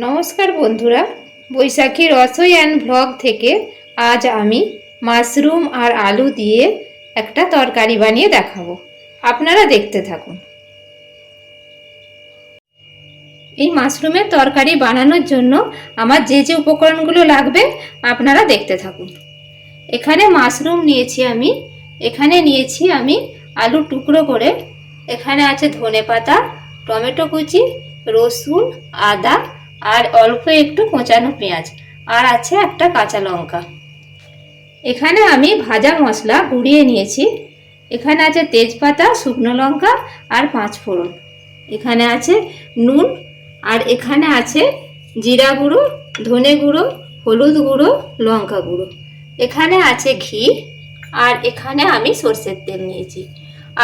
নমস্কার বন্ধুরা, বৈশাখী Rasoi and vlog থেকে আজ আমি মাশরুম আর আলু দিয়ে একটা তরকারি বানিয়ে দেখাবো। আপনারা দেখতে থাকুন। এই মাশরুমের তরকারি বানানোর জন্য আমার যে যে উপকরণগুলো লাগবে আপনারা দেখতে থাকুন। এখানে মাশরুম নিয়েছি আমি, এখানে নিয়েছি আমি আলু টুকরো করে, এখানে আছে ধনেপাতা, টমেটো কুচি, রসুন, আদা আর অল্প একটু কোঁচানো পেঁয়াজ, আর আছে একটা কাঁচা লঙ্কা। এখানে আমি ভাজা মশলা গুঁড়িয়ে নিয়েছি। এখানে আছে তেজপাতা, শুকনো লঙ্কা আর 5 ফোড়ন। এখানে আছে নুন, আর এখানে আছে জিরা গুঁড়ো, ধনে গুঁড়ো, হলুদ গুঁড়ো, লঙ্কা গুঁড়ো। এখানে আছে ঘি, আর এখানে আমি সরষের তেল নিয়েছি।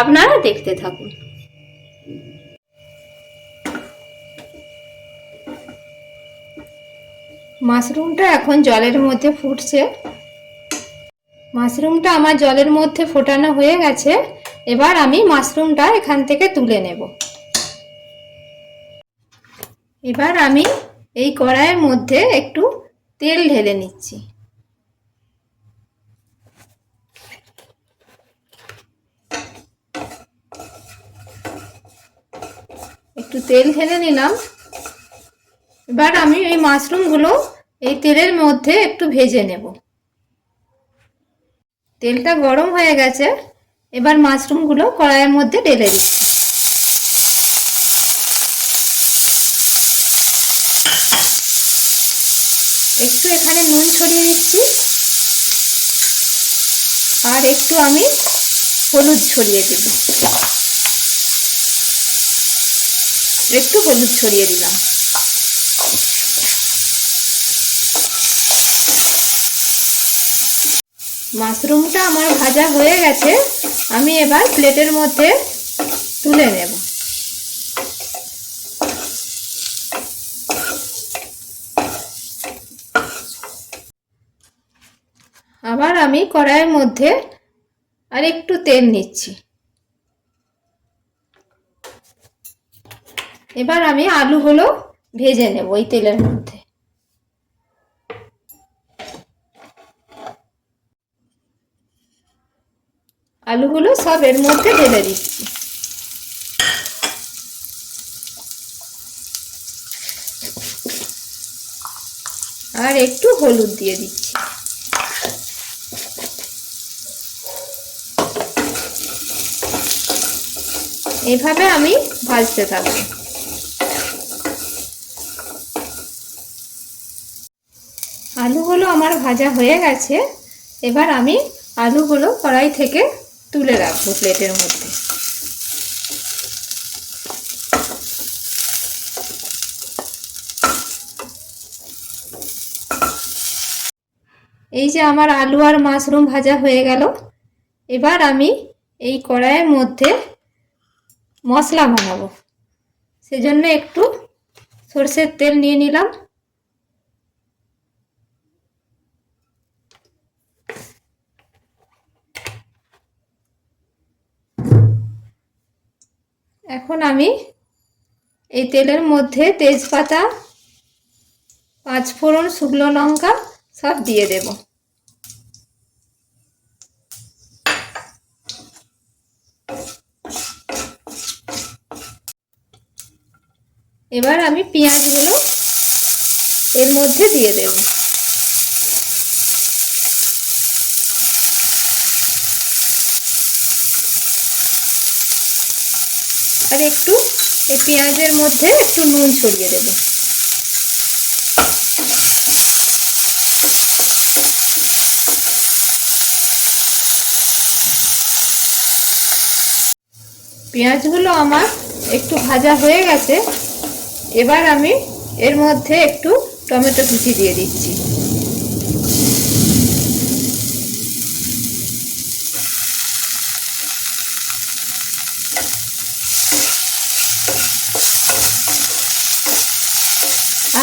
আপনারা দেখতে থাকুন। মাশরুমটা এখন জলের মধ্যে ফুটছে। মাশরুমটা আমার জলের মধ্যে ফোটানো হয়ে গেছে। এবার আমি মাশরুমটা এখান থেকে তুলে নেব। এবার আমি এই কড়াইয়ের মধ্যে একটু তেল ঢেলে নিচ্ছি। একটু তেল ঢেলে নিলাম। এবার আমি এই মাশরুমগুলো এই তেলের মধ্যে একটু ভেজে নেব। তেলটা গরম হয়ে গেছে। এবার মাশরুমগুলো কড়াইয়ের মধ্যে ঢেলে দিচ্ছি। একটু এখানে নুন ছড়িয়ে দিচ্ছি, আর একটু আমি হলুদ ছড়িয়ে দেব। একটু হলুদ ছড়িয়ে দিলাম। মাশরুমটা আমার ভাজা হয়ে গেছে। আমি এবার প্লেটের মধ্যে তুলে নেব। আবার আমি কড়াইয়ের মধ্যে আর একটু তেল নিচ্ছি। এবার আমি আলুগুলো ভেজে নেব ওই তেলের মধ্যে। আলুগুলো সব এর মধ্যে ঢেলে দিচ্ছি। আর একটু হলুদ দিয়ে দিচ্ছি। এইভাবে আমি ভাজতে থাকবো। আলুগুলো আমার ভাজা হয়ে গেছে। এবার আমি আলুগুলো কড়াই থেকে তুলে রাখবো প্লেটের মধ্যে। এই যে আমার আলু আর মাশরুম ভাজা হয়ে গেল। এবার আমি এই কড়াইয়ের মধ্যে মশলা বানাবো। সেজন্য একটু সরষের তেল নিয়ে নিলাম। এখন আমি এই তেলের মধ্যে তেজপাতা, 5 ফোড়ন, শুকনো লঙ্কা সব দিয়ে দেব। এবার আমি পেঁয়াজগুলো এর মধ্যে দিয়ে দেব। আর একটু এই পেঁয়াজের মধ্যে একটু নুন ছড়িয়ে দেব। পেঁয়াজগুলো আমার একটু ভাজা হয়ে গেছে। এবার আমি এর মধ্যে একটু টমেটো কুচি দিয়ে দিচ্ছি।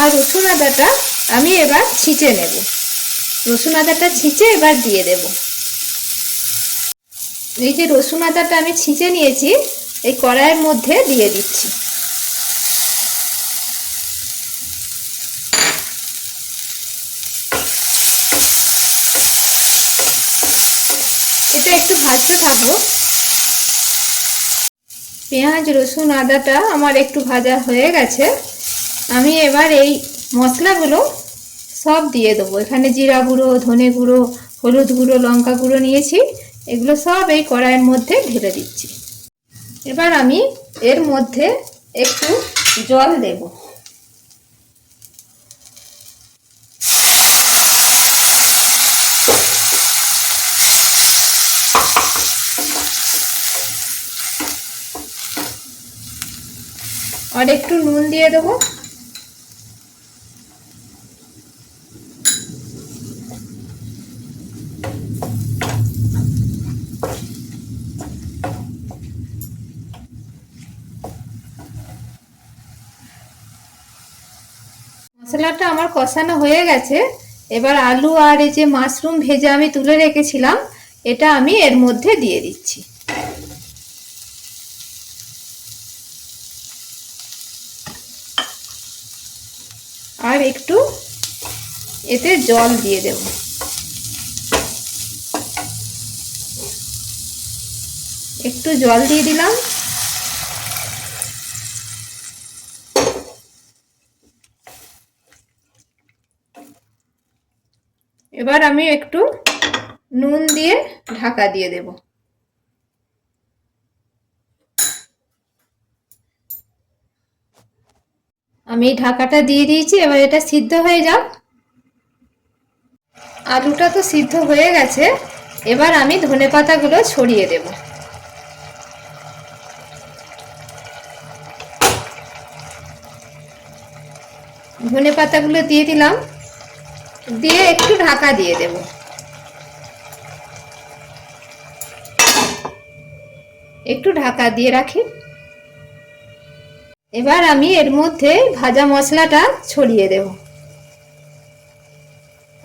আর রসুন আদাটা আমি এবার ছিঁচে নেব। রসুন আদাটা ছিঁচে এবার দিয়ে দেব। এই যে রসুন আদাটা আমি ছিঁচে নিয়েছি, এই কড়াইয়ের মধ্যে দিয়ে দিচ্ছি। একটু ভাজতে থাকবো। পেঁয়াজ রসুন আদাটা আমার একটু ভাজা হয়ে গেছে। আমি এবার এই মশলাগুলো সব দিয়ে দেবো। এখানে জিরা গুঁড়ো, ধনে গুঁড়ো, হলুদ গুঁড়ো, লঙ্কা গুঁড়ো নিয়েছি, এগুলো সব এই কড়াইয়ের মধ্যে ঢেলে দিচ্ছি। এবার আমি এর মধ্যে একটু জল দেব। আর একটু নুন দিয়ে দেবো। মশলাটা আমার কষানো হয়ে গেছে। এবার আলু আর এই যে মাশরুম ভেজে আমি তুলে রেখেছিলাম, এটা আমি এর মধ্যে দিয়ে দিচ্ছি। আর একটু এতে জল দিয়ে দেব। একটু জল দিয়ে দিলাম। এবার আমি একটু নুন দিয়ে ঢাকা দিয়ে দেব। আমি ঢাকাটা দিয়ে দিয়েছি, এবার এটা সিদ্ধ হয়ে যাক। আলুটা তো সিদ্ধ হয়ে গেছে। এবার আমি ধনেপাতাগুলো ছড়িয়ে দেব। ধনেপাতাগুলো দিয়ে দিলাম, দিয়ে একটু ঢাকা দিয়ে দেব। একটু ঢাকা দিয়ে রাখি। এবার আমি এর মধ্যে ভাজা মশলাটা ছড়িয়ে দেব।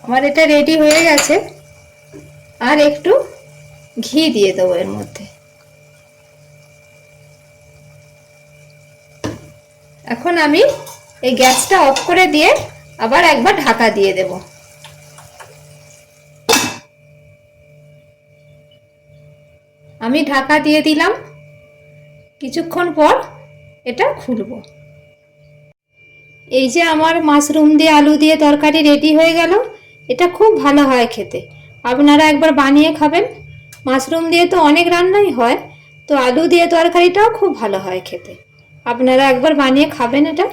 আমার এটা রেডি হয়ে গেছে। আর একটু ঘি দিয়ে দেবো এর মধ্যে। এখন আমি এই গ্যাসটা অফ করে দিয়ে আবার একবার ঢাকা দিয়ে দেব। আমি ঢাকা দিয়ে দিলাম। কিছুক্ষণ পর এটা খুলবো। এই যে আমার মাশরুম দিয়ে আলু দিয়ে তরকারি রেডি হয়ে গেল। এটা খুব ভালো হয় খেতে। আপনারা একবার বানিয়ে খাবেন। মাশরুম দিয়ে তো অনেক রান্নাই হয়, তো আলু দিয়ে তরকারিটাও খুব ভালো হয় খেতে। আপনারা একবার বানিয়ে খাবেন এটা।